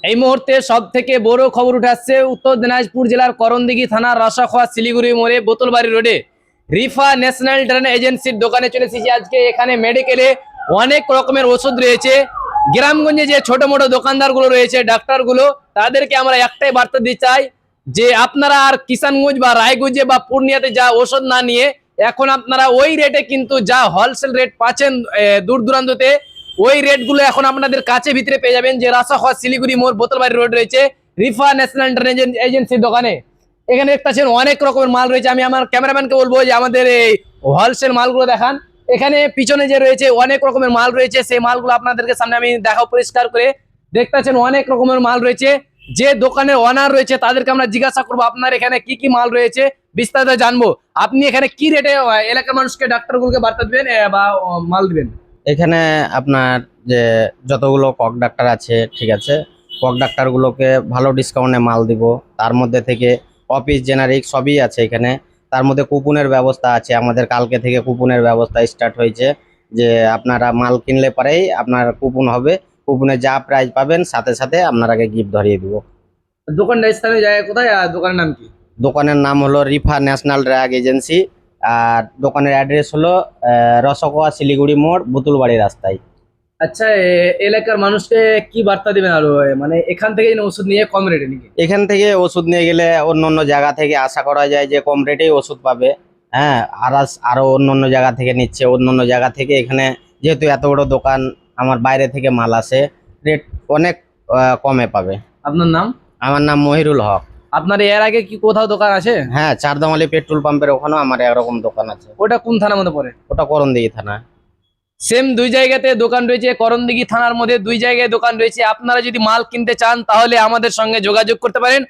এই মুহূর্তে সব থেকে বড় খবর উঠে আসছে উত্তর দিনাজপুর জেলার করণদিঘি থানার রাসাখোয়া শিলিগুড়ি মোড়ে বোতলবাড়ি রোডে রিফা ন্যাশনাল ড্রেন এজেন্সির দোকানে চলে এসেছি আজকে। এখানে মেডিকেলে অনেক রকমের ওষুধ রয়েছে। গ্রামগঞ্জে যে ছোট মোটো দোকানদার গুলো রয়েছে, ডাক্তার গুলো, তাদেরকে আমরা একটাই বার্তা দিতে চাই যে আপনারা আর কিষানগঞ্জ বা রায়গঞ্জে বা পূর্ণিয়াতে যা ওষুধ না নিয়ে এখন আপনারা ওই রেটে কিন্তু যা হোলসেল রেট পাচ্ছেন দূর দূরান্ততে, ওই রেট গুলো এখন আপনাদের কাছে ভিতরে পেয়ে যাবেন। যে রাসাখোয়া শিলিগুড়ি মোড় বোতলবাড়ি রোড রয়েছে রিফা ন্যাশনাল ড্রেন এজেন্সির দোকানে। এখানে দেখতেছেন অনেক রকমের মাল রয়েছে। আমি আমার ক্যামেরাম্যানকে বলবো যে আমাদের এই হোলসেল মালগুলো দেখান। এখানে পিছনে যে রয়েছে অনেক রকমের মাল রয়েছে, সেই মালগুলো আপনাদেরকে সামনে আমি দেখাও পরিষ্কার করে। দেখতেছেন অনেক রকমের মাল রয়েছে। যে দোকানের ওনার রয়েছে তাদেরকে আমরা জিজ্ঞাসা করবো আপনার এখানে কি কি মাল রয়েছে, বিস্তারিত জানবো। আপনি এখানে কি রেটে এলাকার মানুষকে ডাক্তারগুলোকে বার্তা দিবেন বা মাল দিবেন? এখানে আপনার যে যতগুলো কক ডাক্তার আছে, ঠিক আছে, কক ডাক্তারগুলোকে ভালো ডিসকাউন্টে মাল দিব। তার মধ্যে থেকে অফিস জেনারিক সবই আছে এখানে। তার মধ্যে কুপনের ব্যবস্থা আছে, আমাদের কালকে থেকে কুপনের ব্যবস্থা স্টার্ট হয়েছে। যে আপনারা মাল কিনলে পরেই আপনার কুপন হবে, কুপনে যা প্রাইস পাবেন সাথে সাথে আপনারাকে গিফট ধরিয়ে দিব। দোকানটা স্থানীয় জায়গায় কোথায় আর দোকানের নাম কি? দোকানের নাম হলো রিফা ন্যাশনাল ড্রাগ এজেন্সি, আর দোকানের অ্যাড্রেস হলো রসগোয়া শিলিগুড়ি মোড় বুতুলবাড়ি রাস্তায়। আচ্ছা, এলাকার মানুষকে কি বার্তা দিবেন আরো, মানে এখান থেকে যেন ওষুধ নিয়ে কম রেটে নাকি? এখান থেকে ওষুধ নিয়ে গেলে অন্য অন্য জায়গা থেকে আশা করা যায় যে কম রেটেই ওষুধ পাবে। হ্যাঁ, আরো অন্য অন্য জায়গা থেকে নিচ্ছে, অন্য অন্য জায়গা থেকে এখানে যেহেতু এত বড় দোকান, আমার বাইরে থেকে মাল আসে, রেট অনেক কমে পাবে। আপনার নাম? আমার নাম মহিরুল হক। আপনার এর আগে কি কোথাও দোকান আছে? হ্যাঁ, চারদামালি পেট্রোল পাম্পের ওখানেও আমার একরকম দোকান আছে। ওটা কোন থানার মধ্যে পড়ে? ওটা করণদিঘি থানা। সেম দুই জায়গাতে দোকান রয়েছে, করণদিঘি থানার মধ্যে দুই জায়গায় দোকান রয়েছে। আপনারা যদি মাল কিনতে চান তাহলে আমাদের সঙ্গে যোগাযোগ করতে পারেন।